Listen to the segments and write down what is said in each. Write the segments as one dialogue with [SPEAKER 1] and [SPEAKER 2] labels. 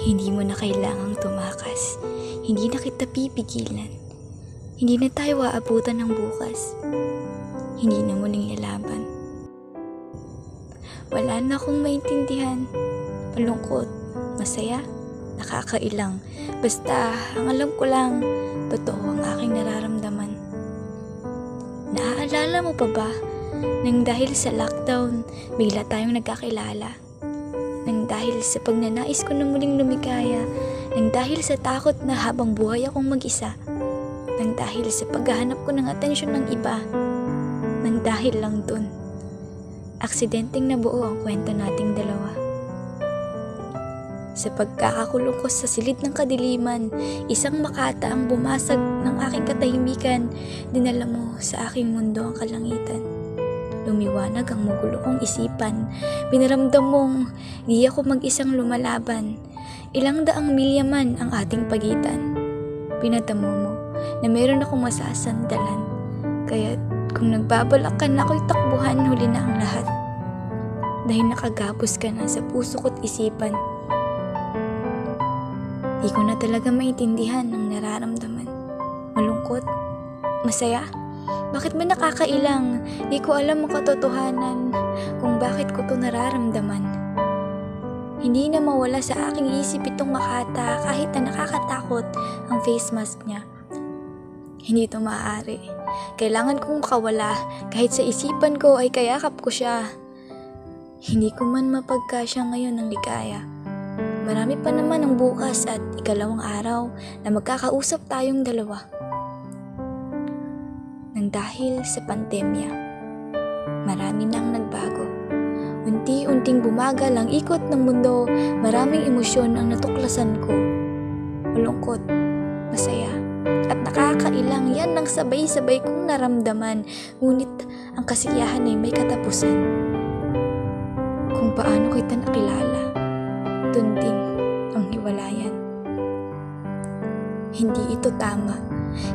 [SPEAKER 1] Hindi mo na kailangang tumakas. Hindi na kita pipigilan. Hindi na tayo aabutan ng bukas. Hindi na muling lalaban. Wala na akong maintindihan. Malungkot, masaya, nakakailang. Basta, ang alam ko lang, totoo ang aking nararamdaman. Naaalala mo pa ba nang dahil sa lockdown, bigla tayong nagkakilala? Nang dahil sa pagnanais ko na muling lumikaya, nang dahil sa takot na habang buhay akong mag-isa, nang dahil sa paghahanap ko ng atensyon ng iba, nang dahil lang dun, aksidenteng nabuo ang kwento nating dalawa. Sa pagkakakulong ko sa silid ng kadiliman, isang makata ang bumasag ng aking katahimikan, dinala mo sa aking mundo ang kalangitan. Lumiwanag ang magulo kong isipan, binaramdam mong di ako mag-isang lumalaban. Ilang daang milya man ang ating pagitan. Pinatamo mo na meron akong masasandalan, kaya't kung nagbabalak ka na ako'y takbuhan, huli na ang lahat. Dahil nakagapos ka na sa puso ko't isipan. Di ko na talaga maintindihan ang nararamdaman. Malungkot? Masaya? Bakit ba nakakailang? Di ko alam ang katotohanan kung bakit ko to nararamdaman. Hindi na mawala sa aking isip itong makata kahit na nakakatakot ang face mask niya. Hindi to maaari. Kailangan kong makawala kahit sa isipan ko ay kayakap ko siya. Hindi ko man mapagkasya ngayon ng ligaya. Marami pa naman ang bukas at ikalawang araw na magkakausap tayong dalawa. Nang dahil sa pandemya, marami nang nagbago. Unti-unting bumagal ang ikot ng mundo, maraming emosyon ang natuklasan ko. Malungkot, masaya, at nakakailang, yan ang sabay-sabay kong naramdaman, ngunit ang kasiyahan ay may katapusan. Kung paano kita nakilala, dun din ang hiwalayan. Hindi ito tama.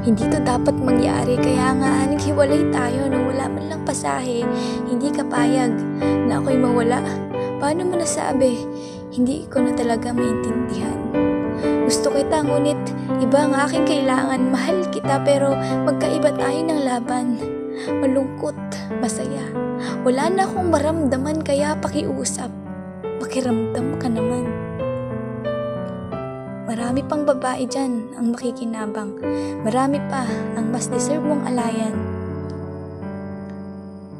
[SPEAKER 1] Hindi ito dapat mangyari, kaya nga naghiwalay tayo nang wala man lang pasahe. Hindi ka payag na ako'y mawala. Paano mo nasabi? Hindi ko na talaga maintindihan. Gusto kita ngunit iba ang aking kailangan. Mahal kita pero magkaiba tayo ng laban. Malungkot, masaya. Wala na akong maramdaman kaya pakiusap. Pakiramdam ka naman. Marami pang babae dyan ang makikinabang. Marami pa ang mas deserve mong alayan.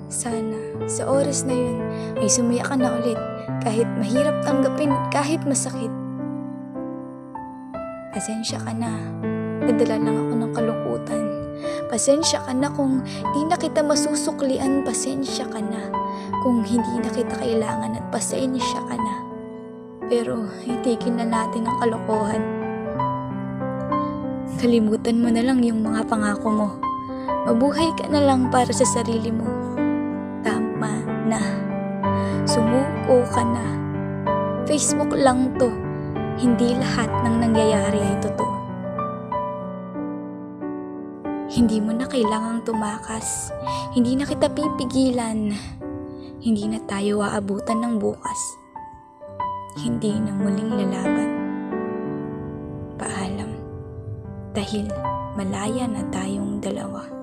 [SPEAKER 1] Sana sa oras na yun ay sumaya ka na ulit kahit mahirap tanggapin at kahit masakit. Pasensya ka na. Nadala lang ako ng kalungkutan. Pasensya ka na kung di na kita masusuklian. Pasensya ka na kung hindi na kita kailangan at pasensya ka na. Pero itigil na natin ang kalokohan. Kalimutan mo na lang yung mga pangako mo. Mabuhay ka na lang para sa sarili mo. Tama na. Sumuko ka na. Facebook lang to. Hindi lahat ng nangyayari ay totoo. Hindi mo na kailangang tumakas. Hindi na kita pipigilan. Hindi na tayo aabutan ng bukas. Hindi na muling lalaban. Paalam. Dahil malaya na tayong dalawa.